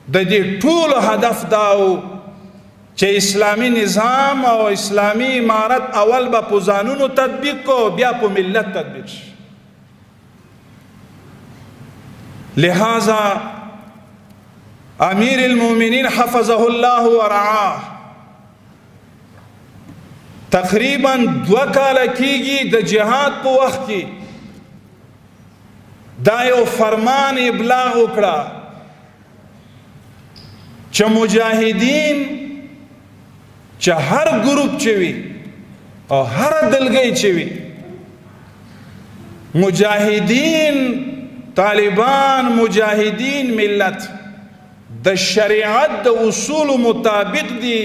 د دې ټولو هدف دا و چې اسلامي نظام او اسلامي امارت اول به په ځانونو تطبیق کو بیا په ملت تطبیق شي. لہذا امیر المؤمنین حفظه الله ورعاه تقریبا 2 کاله کېږي د جهاد په وخت کې دا یو فرمان ابلاغ وکړه چې مجاهدین چې هر ګروپ چې وي او هر دلګۍ چې وي مجاهدین طالبان مجاهدین ملت د شریعت د اصول مطابق دی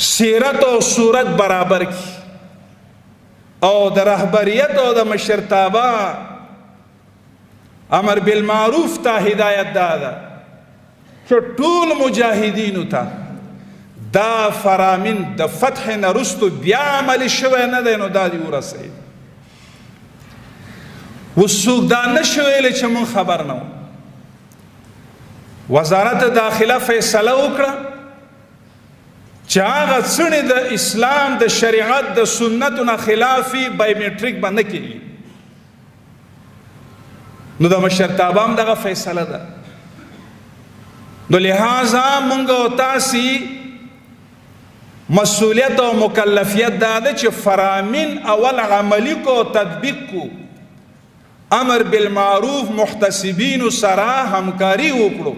سیرت او صورت برابر کی او د رهبریت او د مشرتابه امر بالمعروف ته هدایت داده چې ټول مجاهدینو ته دا فرامین د فتح نه رستو بیا عملی شوی نه دی نو دا دې ورسوي. اوس څوک دا نشي ویلی چې موږ خبر نه وو. وزارت داخله فیصله وکړه چې هغه څڼې د اسلام د شریعت د سنتو نه خلافي بایومیټریک به نه کېږي. نو د مشرتابه هم دغه فیصله ده. نو لہذا موږ او تاسې مسئولیت او مکلفیت دا ده چې فرامین اول عملی کو تطبیق کو امر بالمعروف محتسبینو سره همکاري وکړو.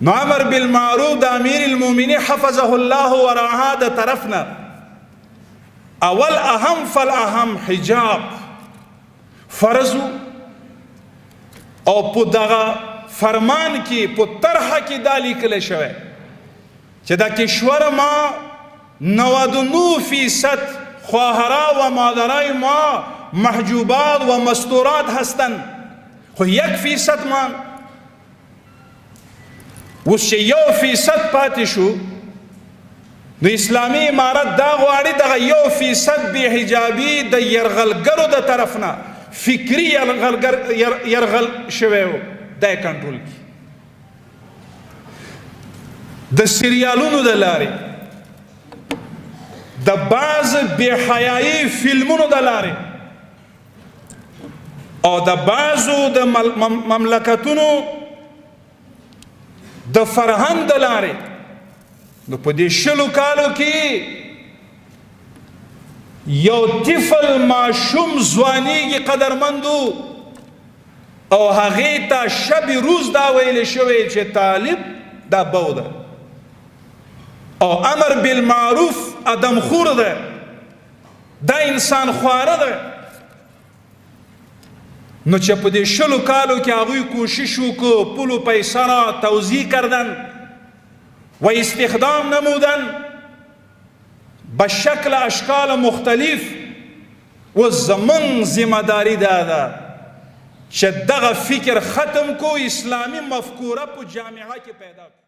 نو امر بالمعروف د امیر المؤمنین حفظه الله ورعاه د طرفنا اول اهم فالاهم حجاب فرض او په دغه فرمان کې په طرحه کې دا لیکل شوی چې دا کشور ما 99% خواهرها و مادرای ما محجوبات و مستورات هستند خو 1% ما اوس چې 1% پاتې شو د اسلامي امارت دا غواړي دغه 1% بې حجابي د یرغلګرو د طرف نه فکري یرغل شوی و دا یې کنټرول کړي. د سریالونو د لارې د بعض بې حیایي فلمونو د لارې او د بعضو د مملکتونو د فرهنګ د لارې نو په دې 20 کالو کې یو طفل ماشوم ځوانیږي قدرمندو او هغې ته شب روز دا ویل شوی چې طالب دا بو ده او امر بالمعروف ادم خور ده دا انسان خواره ده. نو چې په دې 20 کالو کې هغوی کوشش وکړو پول و پیسه را توزیع کردن و استخدام نمودن به شکل اشکال مختلف و زمون ذمہ داری داده چې دغه فکر ختم کو اسلامی مفکوره په جامعه کې پیدا کو.